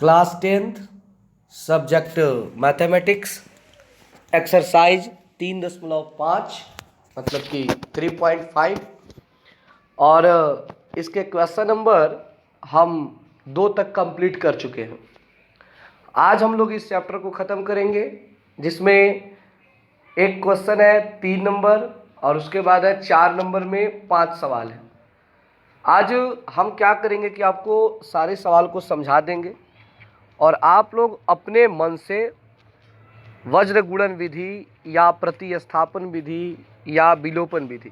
Class 10th subject mathematics exercise 3.5 मतलब कि 3.5 और इसके क्वेश्चन नंबर हम 2 तक कंप्लीट कर चुके हैं। आज हम लोग इस चैप्टर को ख़त्म करेंगे जिसमें एक क्वेश्चन है 3 नंबर और उसके बाद है 4 नंबर में 5 सवाल है। आज हम क्या करेंगे कि आपको सारे सवाल को समझा देंगे और आप लोग अपने मन से वज्र गुणन विधि या प्रतिस्थापन विधि या विलोपन विधि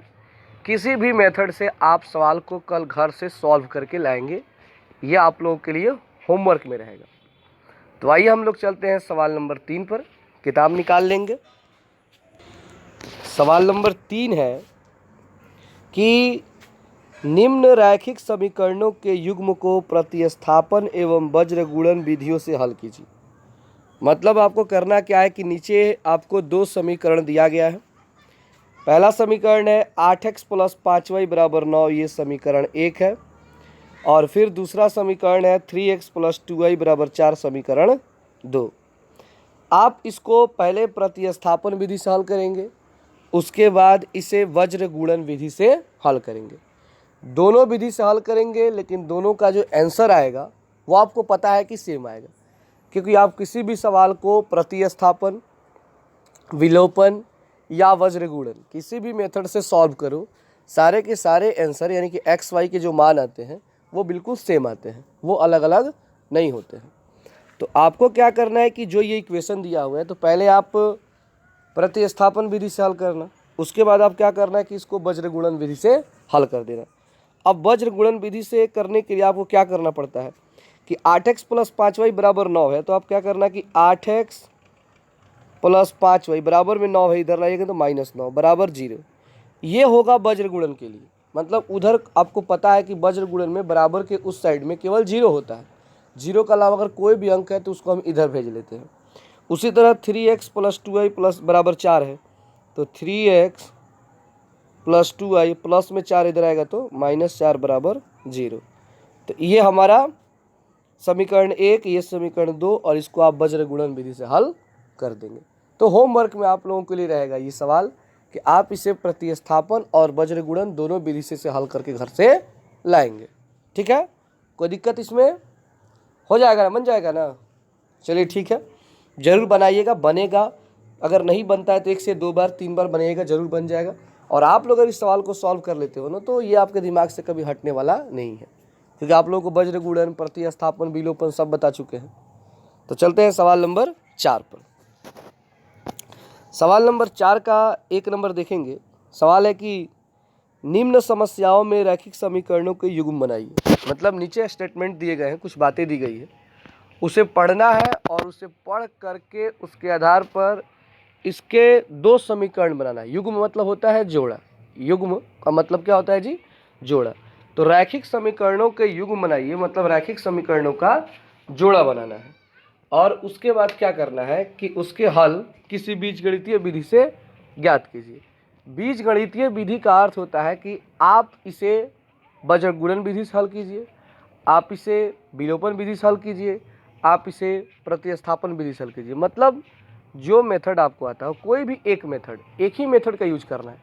किसी भी मेथड से आप सवाल को कल घर से सॉल्व करके लाएंगे। ये आप लोगों के लिए होमवर्क में रहेगा। तो आइए हम लोग चलते हैं सवाल नंबर 3 पर। किताब निकाल लेंगे। सवाल नंबर 3 है कि निम्न रैखिक समीकरणों के युग्म को प्रतिस्थापन एवं वज्र गुणन विधियों से हल कीजिए। मतलब आपको करना क्या है कि नीचे आपको 2 समीकरण दिया गया है। पहला समीकरण है 8x + 5y = 9, ये समीकरण 1 है। और फिर दूसरा समीकरण है 3x + 2y = 4, समीकरण 2। आप इसको पहले प्रतिस्थापन विधि से हल करेंगे, उसके बाद इसे वज्र गुणन विधि से हल करेंगे। दोनों विधि से हल करेंगे लेकिन दोनों का जो आंसर आएगा वो आपको पता है कि सेम आएगा, क्योंकि आप किसी भी सवाल को प्रतिस्थापन, विलोपन या वज्र गुणन किसी भी मेथड से सॉल्व करो, सारे के सारे आंसर यानी कि एक्स वाई के जो मान आते हैं वो बिल्कुल सेम आते हैं, वो अलग अलग नहीं होते हैं। तो आपको क्या करना है कि जो ये इक्वेशन दिया हुआ है तो पहले आप प्रतिस्थापन विधि से हल करना, उसके बाद आप क्या करना है कि इसको वज्र गुणन विधि से हल कर देना। अब वज्र गुणन विधि से करने के लिए आपको क्या करना पड़ता है कि 8x + 5y = 9 है, तो आप क्या करना कि 8x + 5y बराबर में 9 है, इधर लाइएगा तो -9 बराबर 0। ये होगा वज्र गुणन के लिए। मतलब उधर आपको पता है कि वज्र गुणन में बराबर के उस साइड में केवल 0 होता है, 0 के अलावा अगर कोई भी अंक है तो उसको हम इधर भेज लेते हैं। उसी तरह 3x + 2y = 4 है, तो 3x + 2y प्लस में 4 इधर आएगा तो -4 बराबर 0। तो ये हमारा समीकरण 1, ये समीकरण 2, और इसको आप वज्र गुणन विधि से हल कर देंगे। तो होमवर्क में आप लोगों के लिए रहेगा ये सवाल कि आप इसे प्रतिस्थापन और वज्र गुणन दोनों विधि से हल करके घर से लाएंगे। ठीक है, कोई दिक्कत इसमें? हो जाएगा ना, बन जाएगा ना? चलिए ठीक है, जरूर बनाइएगा, बनेगा। अगर नहीं बनता है तो 1 से 2 बार 3 बार बनाइएगा, जरूर बन जाएगा। और आप लोग अगर इस सवाल को सॉल्व कर लेते हो ना तो ये आपके दिमाग से कभी हटने वाला नहीं है, क्योंकि आप लोगों को वज्र गुणन, प्रतिस्थापन, विलोपन सब बता चुके हैं। तो चलते हैं सवाल नंबर 4 पर। सवाल नंबर 4 का 1 नंबर देखेंगे। सवाल है कि निम्न समस्याओं में रैखिक समीकरणों के युग्म बनाइए। मतलब नीचे स्टेटमेंट दिए गए हैं, कुछ बातें दी गई है, उसे पढ़ना है और उसे पढ़ करके उसके आधार पर इसके 2 समीकरण बनाना है। युग्म मतलब होता है जोड़ा। युग्म का मतलब क्या होता है जी? जोड़ा। तो रैखिक समीकरणों के युग्म बनाइए, मतलब रैखिक समीकरणों का जोड़ा बनाना है। और उसके बाद क्या करना है कि उसके हल किसी बीजगणितीय विधि से ज्ञात कीजिए। बीजगणितीय विधि का अर्थ होता है कि आप इसे वज्र गुणन विधि से हल कीजिए, आप इसे विलोपन विधि से हल कीजिए, आप इसे प्रतिस्थापन विधि से हल कीजिए। मतलब जो मेथड आपको आता है, कोई भी एक मेथड, एक ही मेथड का यूज करना है,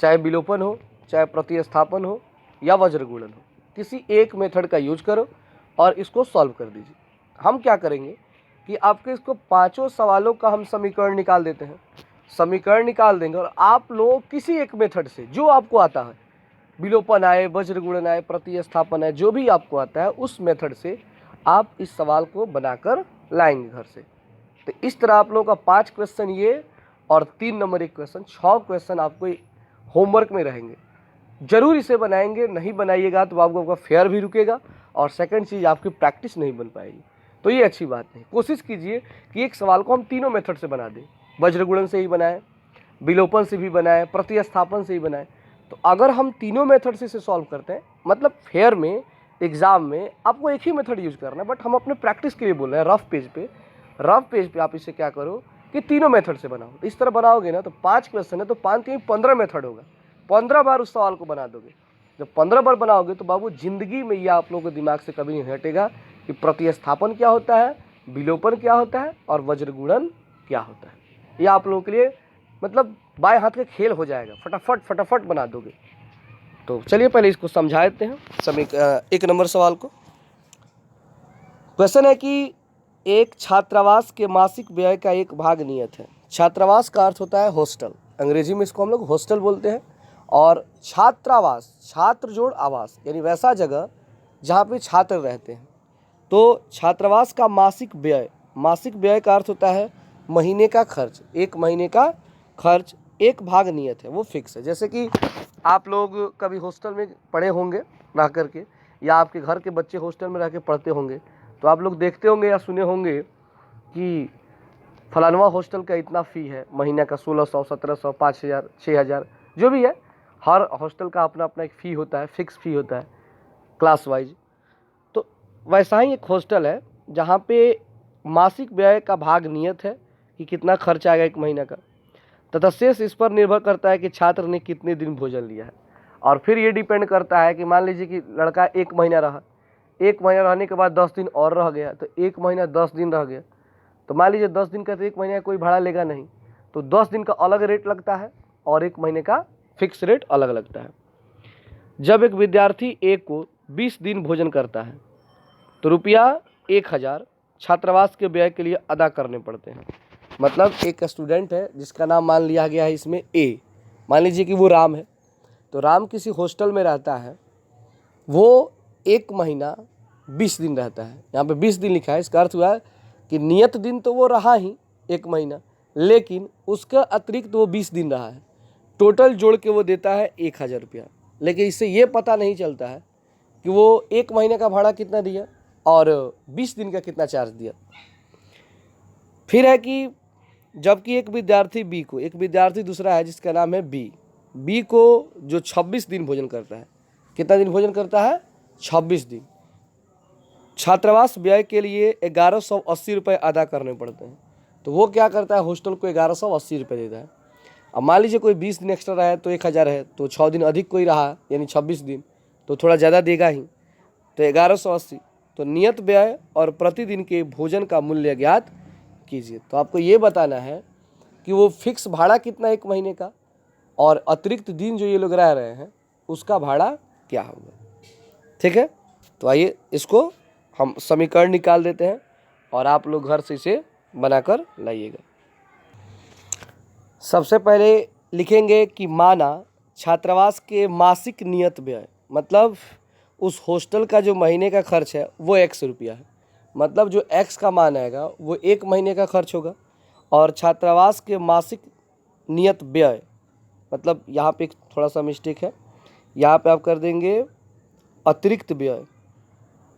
चाहे विलोपन हो, चाहे प्रतिस्थापन हो या वज्र गुणन हो, किसी एक मेथड का यूज करो और इसको सॉल्व कर दीजिए। हम क्या करेंगे कि आपके इसको 5 सवालों का हम समीकरण निकाल देते हैं, समीकरण निकाल देंगे और आप लोग किसी एक मेथड से जो आपको आता है, विलोपन आए, वज्र गुणन आए, प्रतिस्थापन आए, जो भी आपको आता है उस मेथड से आप इस सवाल को बनाकर लाएंगे घर से। तो इस तरह आप लोगों का 5 क्वेश्चन ये और 3 नंबर एक क्वेश्चन, 6 क्वेश्चन आपको होमवर्क में रहेंगे। जरूर इसे बनाएंगे, नहीं बनाइएगा तो आपका फेयर भी रुकेगा और सेकंड चीज़ आपकी प्रैक्टिस नहीं बन पाएगी। तो ये अच्छी बात नहीं। कोशिश कीजिए कि एक सवाल को हम तीनों मेथड से बना दें, वज्र गुणन से ही बनाएं, विलोपन से भी बनाएं, प्रतिस्थापन से ही बनाएं। तो अगर हम तीनों मेथड से इसे सॉल्व करते हैं, मतलब फेयर में, एग्जाम में आपको एक ही मेथड यूज करना है, बट हम अपने प्रैक्टिस के लिए बोल रहे हैं। रफ पेज पे आप इसे क्या करो कि तीनों मेथड से बनाओ। इस तरह बनाओगे ना तो 5 क्वेश्चन है तो 5 3 15 मेथड होगा, 15 बार उस सवाल को बना दोगे। जब 15 बार बनाओगे तो बाबू जिंदगी में ये आप लोगों के दिमाग से कभी नहीं हटेगा कि प्रतिस्थापन क्या होता है, विलोपन क्या होता है और वज्रगुणन क्या होता है। ये आप लोगों के लिए मतलब बाएं हाथ का खेल हो जाएगा, फटाफट फटाफट बना दोगे। तो चलिए पहले इसको समझा देते हैं। एक नंबर सवाल को क्वेश्चन है कि एक छात्रावास के मासिक व्यय का एक भाग नियत है। छात्रावास का अर्थ होता है हॉस्टल, अंग्रेजी में इसको हम लोग हॉस्टल बोलते हैं। और छात्रावास, छात्र जोड़ आवास, यानी वैसा जगह जहाँ पे छात्र रहते हैं। तो छात्रावास का मासिक व्यय, मासिक व्यय का अर्थ होता है महीने का खर्च, एक महीने का खर्च, एक भाग नियत है, वो फिक्स है। जैसे कि आप लोग कभी हॉस्टल में पढ़े होंगे रह करके, या आपके घर के बच्चे हॉस्टल में रह के पढ़ते होंगे, तो आप लोग देखते होंगे या सुने होंगे कि फलानवा हॉस्टल का इतना फ़ी है महीने का, 1600, 1700, 5000, 6000, जो भी है। हर हॉस्टल का अपना अपना एक फ़ी होता है, फिक्स फ़ी होता है क्लास वाइज। तो वैसा ही एक हॉस्टल है जहाँ पे मासिक व्यय का भाग नियत है कि कितना खर्च आएगा एक महीना का, तथा शेष इस पर निर्भर करता है कि छात्र ने कितने दिन भोजन लिया है। और फिर ये डिपेंड करता है कि मान लीजिए कि लड़का एक महीना रहा, एक महीना रहने के बाद 10 दिन और रह गया, तो एक महीना 10 दिन रह गया, तो मान लीजिए 10 दिन का तो एक महीने का कोई भाड़ा लेगा नहीं, तो 10 दिन का अलग रेट लगता है और एक महीने का फिक्स रेट अलग लगता है। जब एक विद्यार्थी एक को 20 दिन भोजन करता है तो ₹1000 छात्रावास के व्यय के लिए अदा करने पड़ते हैं। मतलब एक स्टूडेंट है जिसका नाम मान लिया गया है इसमें ए, मान लीजिए कि वो राम है, तो राम किसी हॉस्टल में रहता है, वो एक महीना 20 दिन रहता है। यहाँ पे 20 दिन लिखा है, इसका अर्थ हुआ कि नियत दिन तो वो रहा ही एक महीना, लेकिन उसका अतिरिक्त वो 20 दिन रहा है। टोटल जोड़ के वो देता है ₹1000। लेकिन इससे ये पता नहीं चलता है कि वो एक महीने का भाड़ा कितना दिया और 20 दिन का कितना चार्ज दिया। फिर है कि जबकि एक विद्यार्थी बी को, एक विद्यार्थी दूसरा है जिसका नाम है बी को जो 26 दिन भोजन करता है, कितना दिन भोजन करता है? 26 दिन। छात्रावास व्यय के लिए ₹1180 अदा करने पड़ते हैं। तो वो क्या करता है, हॉस्टल को ₹1180 देता है। अब मान लीजिए कोई 20 दिन एक्स्ट्रा रहा है तो 1000 है, तो 6 दिन अधिक कोई रहा यानी 26 दिन, तो थोड़ा ज़्यादा देगा ही, तो 1180। तो नियत व्यय और प्रतिदिन के भोजन का मूल्य ज्ञात कीजिए। तो आपको ये बताना है कि वो फिक्स भाड़ा कितना एक महीने का और अतिरिक्त दिन जो ये लोग रह रहे हैं उसका भाड़ा क्या होगा। ठीक है, तो आइए इसको हम समीकरण निकाल देते हैं और आप लोग घर से इसे बनाकर लाइएगा। सबसे पहले लिखेंगे कि माना छात्रावास के मासिक नियत व्यय, मतलब उस हॉस्टल का जो महीने का खर्च है वो ₹100 है। मतलब जो x का मान आएगा वो एक महीने का खर्च होगा। और छात्रावास के मासिक नियत व्यय, मतलब यहाँ पे थोड़ा सा मिस्टेक है, यहाँ पे आप कर देंगे अतिरिक्त व्यय,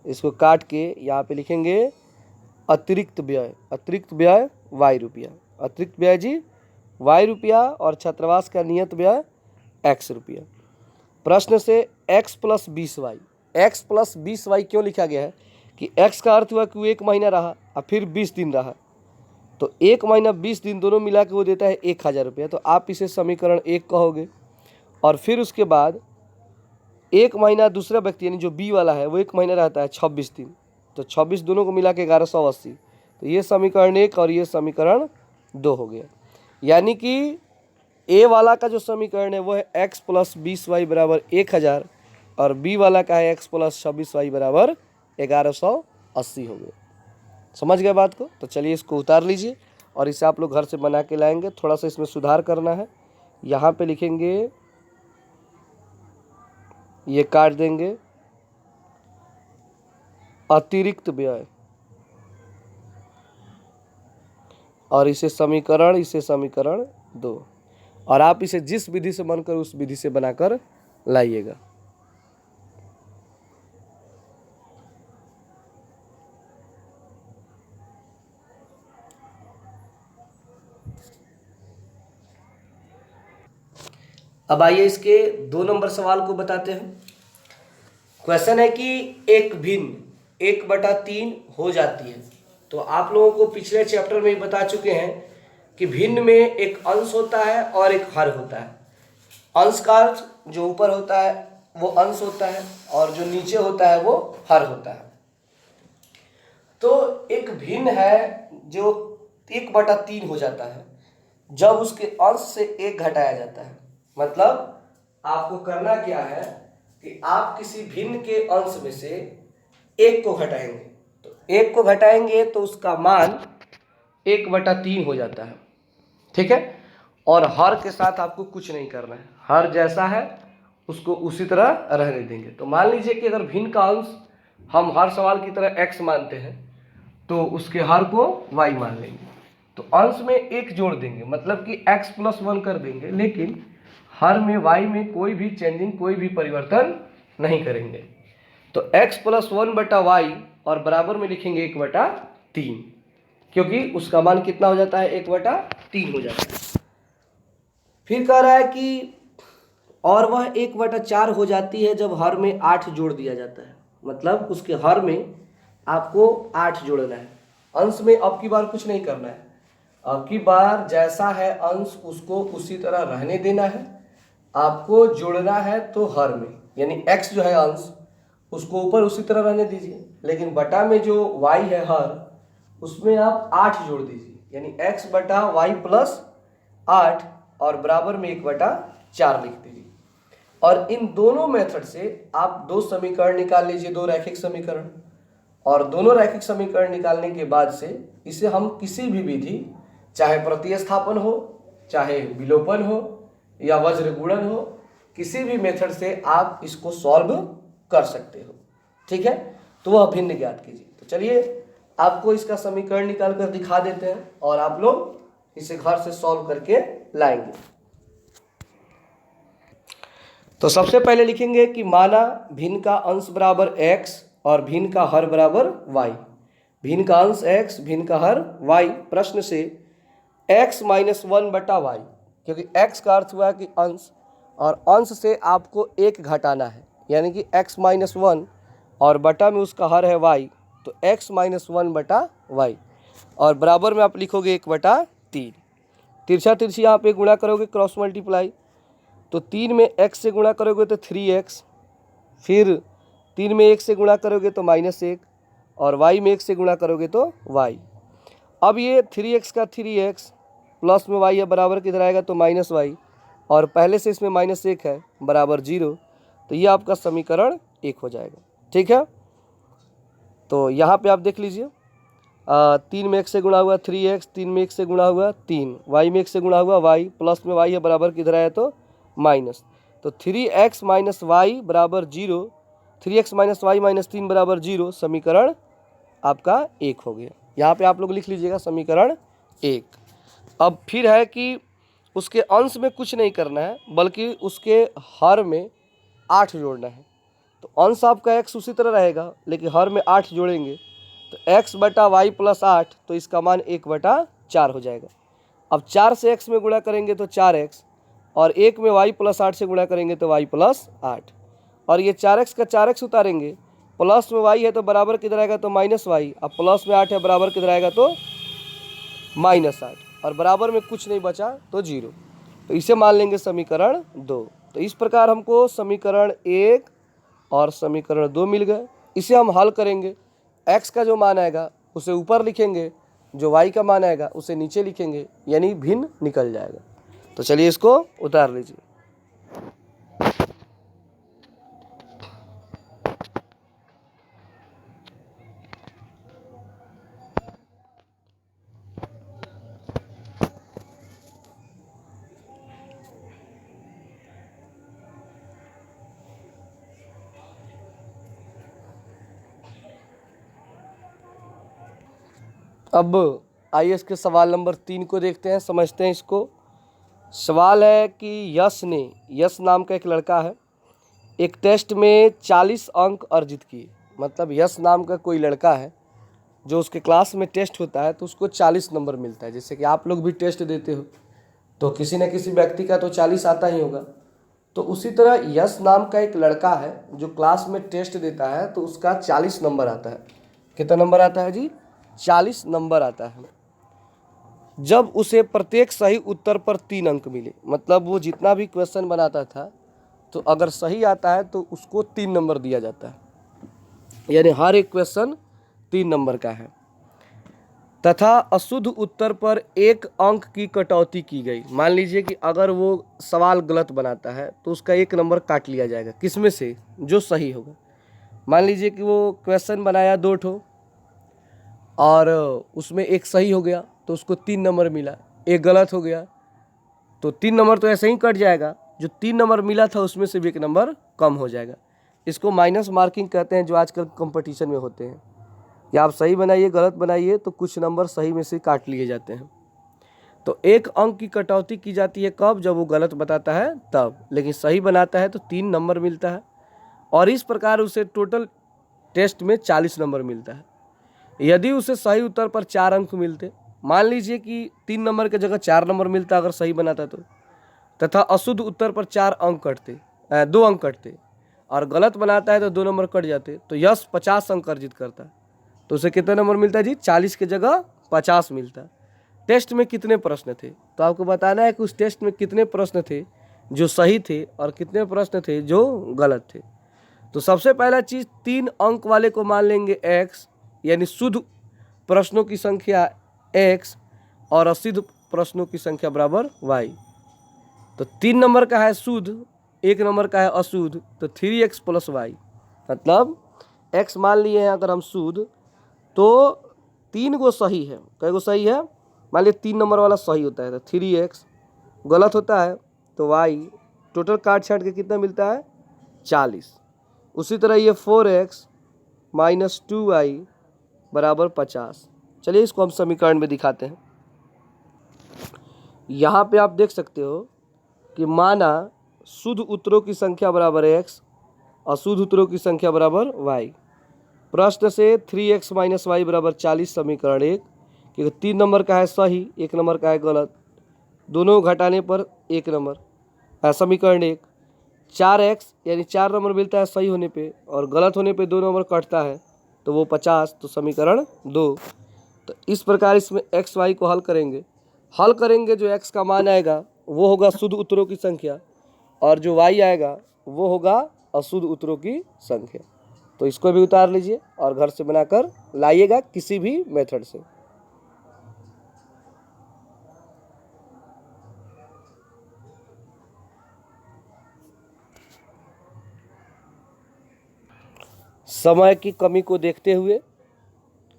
इसको काट के यहाँ पे लिखेंगे अतिरिक्त व्यय। अतिरिक्त व्यय ₹Y, अतिरिक्त व्यय जी ₹Y और छात्रावास का नियत व्यय ₹X। प्रश्न से x + 20y, x + 20y क्यों लिखा गया है कि x का अर्थ हुआ कि वो एक महीना रहा और फिर 20 दिन रहा, तो एक महीना 20 दिन दोनों मिला के वो देता है ₹1000। तो आप इसे समीकरण 1 कहोगे। और फिर उसके बाद एक महीना दूसरा व्यक्ति यानी जो बी वाला है वो एक महीना रहता है 26 दिन, तो 26 दोनों को मिला के 1180। तो ये समीकरण 1 और ये समीकरण 2 हो गया। यानी कि ए वाला का जो समीकरण है वो है x + 20y = 1000 और बी वाला का है x + 26y = 1180 हो गया। समझ गए बात को? तो चलिए इसको उतार लीजिए और इसे आप लोग घर से बना के लाएंगे। थोड़ा सा इसमें सुधार करना है, यहाँ पे लिखेंगे, ये काट देंगे अतिरिक्त व्यय और इसे समीकरण 2, और आप इसे जिस विधि से मन कर उस विधि से बनाकर लाइएगा। अब आइए इसके 2 नंबर सवाल को बताते हैं। क्वेश्चन है कि एक भिन्न 1/3 हो जाती है। तो आप लोगों को पिछले चैप्टर में ही बता चुके हैं कि भिन्न में एक अंश होता है और एक हर होता है। अंश का अर्थ जो ऊपर होता है वो अंश होता है और जो नीचे होता है वो हर होता है। तो एक भिन्न है जो 1/3 हो जाता है जब उसके अंश से 1 घटाया जाता है। मतलब आपको करना क्या है कि आप किसी भिन्न के अंश में से 1 को घटाएंगे, तो 1 को घटाएंगे तो उसका मान 1/3 हो जाता है, ठीक है। और हर के साथ आपको कुछ नहीं करना है, हर जैसा है उसको उसी तरह रहने देंगे। तो मान लीजिए कि अगर भिन्न का अंश हम हर सवाल की तरह x मानते हैं तो उसके हर को y मान लेंगे, तो अंश में 1 जोड़ देंगे, मतलब कि x+1 कर देंगे, लेकिन हर में y में कोई भी चेंजिंग, कोई भी परिवर्तन नहीं करेंगे। तो x+1/y और बराबर में लिखेंगे 1/3, क्योंकि उसका मान कितना हो जाता है, 1/3 हो जाता है। फिर कह रहा है कि और वह 1/4 हो जाती है जब हर में 8 जोड़ दिया जाता है। मतलब उसके हर में आपको 8 जोड़ना है, अंश में अब की बार कुछ नहीं करना है। अब की बार जैसा है अंश उसको उसी तरह रहने देना है, आपको जोड़ना है तो हर में, यानी x जो है अंश उसको ऊपर उसी तरह रहने दीजिए, लेकिन बटा में जो y है हर उसमें आप 8 जोड़ दीजिए, यानी x/y+8 और बराबर में 1/4 लिख दीजिए। और इन दोनों मेथड से आप 2 समीकरण निकाल लीजिए, 2 रैखिक समीकरण। और दोनों रैखिक समीकरण निकालने के बाद से इसे हम किसी भी विधि, चाहे प्रतिस्थापन हो, चाहे विलोपन हो या वज्र गुणन हो, किसी भी मेथड से आप इसको सॉल्व कर सकते हो, ठीक है। तो वह भिन्न ज्ञात कीजिए। तो चलिए आपको इसका समीकरण निकाल कर दिखा देते हैं और आप लोग इसे घर से सॉल्व करके लाएंगे। तो सबसे पहले लिखेंगे कि माना भिन्न का अंश बराबर x और भिन्न का हर बराबर y। भिन्न का अंश x, भिन्न का हर y। प्रश्न से x-1/y, क्योंकि x का अर्थ हुआ कि अंश, और अंश से आपको 1 घटाना है, यानी कि x-1 और बटा में उसका हर है y, तो x-1/y और बराबर में आप लिखोगे 1/3। तिरछा तिरछी यहाँ पे गुणा करोगे, क्रॉस मल्टीप्लाई, तो 3 में x से गुणा करोगे तो 3x, फिर 3 में 1 से गुणा करोगे तो -1 और y में 1 से गुणा करोगे तो y। अब ये 3x का 3x प्लस में y है बराबर किधर आएगा तो -y, और पहले से इसमें -1 है बराबर 0, तो ये आपका समीकरण 1 हो जाएगा, ठीक है। तो यहाँ पे आप देख लीजिए, 3 में 1 से गुणा हुआ 3x, 3 में 1 से गुणा हुआ 3, y में 1 से गुणा हुआ y, प्लस में y है बराबर किधर आया तो माइनस, तो 3x - y बराबर 0, 3x - y - 3 बराबर 0, समीकरण आपका 1 हो गया। यहाँ पे आप लोग लिख लीजिएगा समीकरण 1। अब फिर है कि उसके अंश में कुछ नहीं करना है, बल्कि उसके हर में 8 जोड़ना है। तो अंश आपका x उसी तरह रहेगा, लेकिन हर में 8 जोड़ेंगे तो x/y + 8, तो इसका मान 1/4 हो जाएगा। अब 4 से x में गुणा करेंगे तो 4x, और 1 में y + 8 से गुणा करेंगे तो y + 8, और ये 4x का 4x उतारेंगे, प्लस में y है तो बराबर किधर आएगा तो -y, अब प्लस में 8 है बराबर किधर आएगा तो -8, और बराबर में कुछ नहीं बचा तो 0, तो इसे मान लेंगे समीकरण 2। तो इस प्रकार हमको समीकरण 1 और समीकरण 2 मिल गए। इसे हम हल करेंगे, x का जो मान आएगा उसे ऊपर लिखेंगे, जो y का मान आएगा उसे नीचे लिखेंगे, यानी भिन्न निकल जाएगा। तो चलिए इसको उतार लीजिए। अब आइए इसके सवाल नंबर 3 को देखते हैं, समझते हैं इसको। सवाल है कि यश नाम का एक लड़का है, एक टेस्ट में 40 अंक अर्जित किए। मतलब यश नाम का कोई लड़का है जो उसके क्लास में टेस्ट होता है तो उसको 40 नंबर मिलता है। जैसे कि आप लोग भी टेस्ट देते हो तो किसी न किसी व्यक्ति का तो 40 आता ही होगा, तो उसी तरह यश नाम का एक लड़का है जो क्लास में टेस्ट देता है तो उसका 40 नंबर आता है। कितना नंबर आता है जी? 40 नंबर आता है। जब उसे प्रत्येक सही उत्तर पर 3 अंक मिले, मतलब वो जितना भी क्वेश्चन बनाता था तो अगर सही आता है तो उसको 3 नंबर दिया जाता है, यानी हर एक क्वेश्चन 3 नंबर का है। तथा अशुद्ध उत्तर पर 1 अंक की कटौती की गई। मान लीजिए कि अगर वो सवाल गलत बनाता है तो उसका 1 नंबर काट लिया जाएगा। किसमें से? जो सही होगा। मान लीजिए कि वो क्वेश्चन बनाया 2 ठो और उसमें 1 सही हो गया तो उसको 3 नंबर मिला, 1 गलत हो गया तो 3 नंबर तो ऐसे ही कट जाएगा। जो 3 नंबर मिला था उसमें से भी 1 नंबर कम हो जाएगा। इसको माइनस मार्किंग कहते हैं, जो आजकल कंपटीशन में होते हैं कि आप सही बनाइए गलत बनाइए तो कुछ नंबर सही में से काट लिए जाते हैं। तो 1 अंक की कटौती की जाती है कब? जब वो गलत बताता है तब। लेकिन सही बनाता है तो 3 नंबर मिलता है और इस प्रकार उसे टोटल टेस्ट में 40 नंबर मिलता है। यदि उसे सही उत्तर पर 4 अंक मिलते, मान लीजिए कि 3 नंबर की जगह 4 नंबर मिलता अगर सही बनाता तो, तथा अशुद्ध उत्तर पर 4 अंक कटते, 2 अंक कटते और गलत बनाता है तो 2 नंबर कट जाते, तो यश 50 अंक अर्जित करता है। तो उसे कितना नंबर मिलता है जी? 40 की जगह 50 मिलता है। टेस्ट में कितने प्रश्न थे? तो आपको बताना है कि उस टेस्ट में कितने प्रश्न थे जो सही थे और कितने प्रश्न थे जो गलत थे। तो सबसे पहला चीज़ 3 अंक वाले को मान लेंगे x, यानी शुद्ध प्रश्नों की संख्या x और अशुद्ध प्रश्नों की संख्या बराबर y। तो 3 नंबर का है शुद्ध, 1 नंबर का है अशुद्ध, तो 3x + y। मतलब x मान लिए हैं अगर हम शुद्ध तो 3 गो सही है। कई गो सही है? मान लीजिए 3 नंबर वाला सही होता है तो 3x, गलत होता है तो y। टोटल काट छाट के कितना मिलता है? 40। उसी तरह ये 4x - 2y बराबर 50। चलिए इसको हम समीकरण में दिखाते हैं। यहाँ पे आप देख सकते हो कि माना शुद्ध उत्तरों की संख्या बराबर x, अशुद्ध उत्तरों की संख्या बराबर y। प्रश्न से 3x - y बराबर 40 समीकरण 1, क्योंकि 3 नंबर का है सही, 1 नंबर का है गलत, दोनों घटाने पर 1 नंबर। समीकरण 1 4x यानी 4 नंबर मिलता है सही होने पे और गलत होने पे 2 नंबर कटता है तो वो 50, तो समीकरण 2। तो इस प्रकार इसमें x y को हल करेंगे जो x का मान आएगा वो होगा शुद्ध उत्तरों की संख्या और जो y आएगा वो होगा अशुद्ध उत्तरों की संख्या। तो इसको भी उतार लीजिए और घर से बनाकर लाइएगा किसी भी मेथड से। समय की कमी को देखते हुए,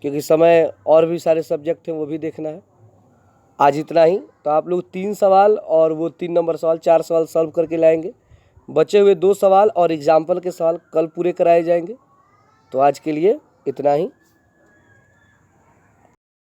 क्योंकि समय और भी सारे सब्जेक्ट हैं वो भी देखना है, आज इतना ही। तो आप लोग 3 सवाल और वो 3 नंबर सवाल 4 सवाल सॉल्व करके लाएंगे। बचे हुए 2 सवाल और एग्जाम्पल के सवाल कल पूरे कराए जाएंगे। तो आज के लिए इतना ही।